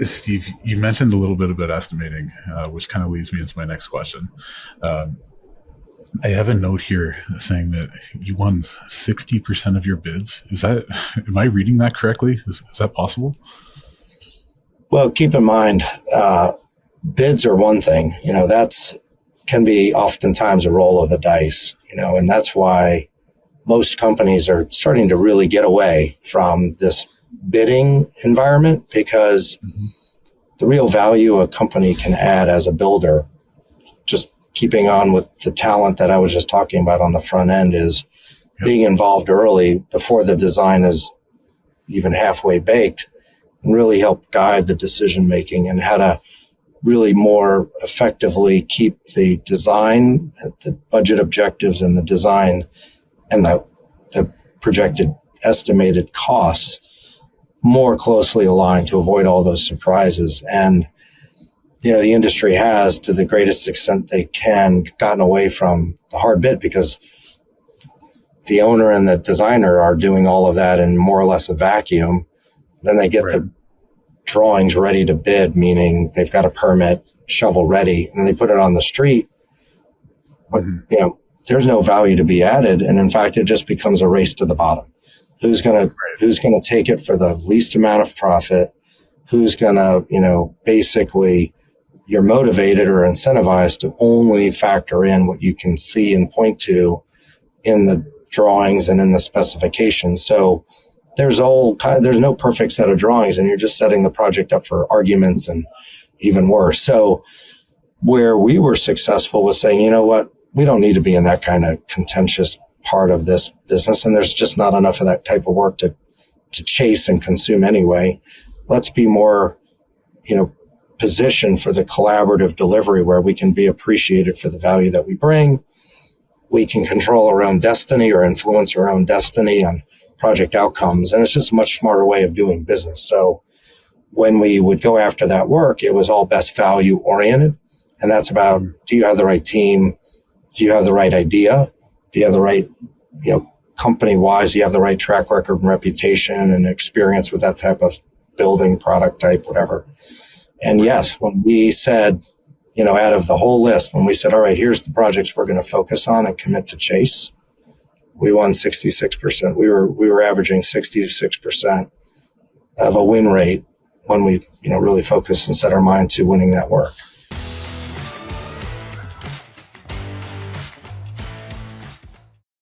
Steve, you mentioned a little bit about estimating, which kind of leads me into my next question. Um, I have a note here saying that you won 60% of your bids. Is that, am I reading that correctly? Is that possible? Well, keep in mind, bids are one thing. That's can be oftentimes a roll of the dice. And that's why most companies are starting to really get away from this bidding environment, because the real value a company can add as a builder, just keeping on with the talent that I was just talking about on the front end, is being involved early before the design is even halfway baked, and really help guide the decision making and how to really more effectively keep the design, the budget objectives and the design and the projected estimated costs more closely aligned to avoid all those surprises. And, the industry has, to the greatest extent they can, gotten away from the hard bid, because the owner and the designer are doing all of that in more or less a vacuum. Then they get the drawings ready to bid, meaning they've got a permit, shovel ready, and they put it on the street. But, there's no value to be added. And in fact, it just becomes a race to the bottom. Who's going to take it for the least amount of profit? Who's going to, basically, you're motivated or incentivized to only factor in what you can see and point to in the drawings and in the specifications. So there's no perfect set of drawings, and you're just setting the project up for arguments and even worse. So where we were successful was saying, you know what, we don't need to be in that kind of contentious part of this business, and there's just not enough of that type of work to chase and consume anyway. Let's be more, positioned for the collaborative delivery where we can be appreciated for the value that we bring. We can control our own destiny or influence our own destiny on project outcomes. And it's just a much smarter way of doing business. So when we would go after that work, it was all best value oriented. And that's about, do you have the right team? Do you have the right idea? Do you have the right, company wise, do you have the right track record and reputation and experience with that type of building, product type, whatever? And yes, when we said, out of the whole list, when we said, all right, here's the projects we're going to focus on and commit to chase, we won 66%. We were averaging 66% of a win rate when we, really focused and set our mind to winning that work.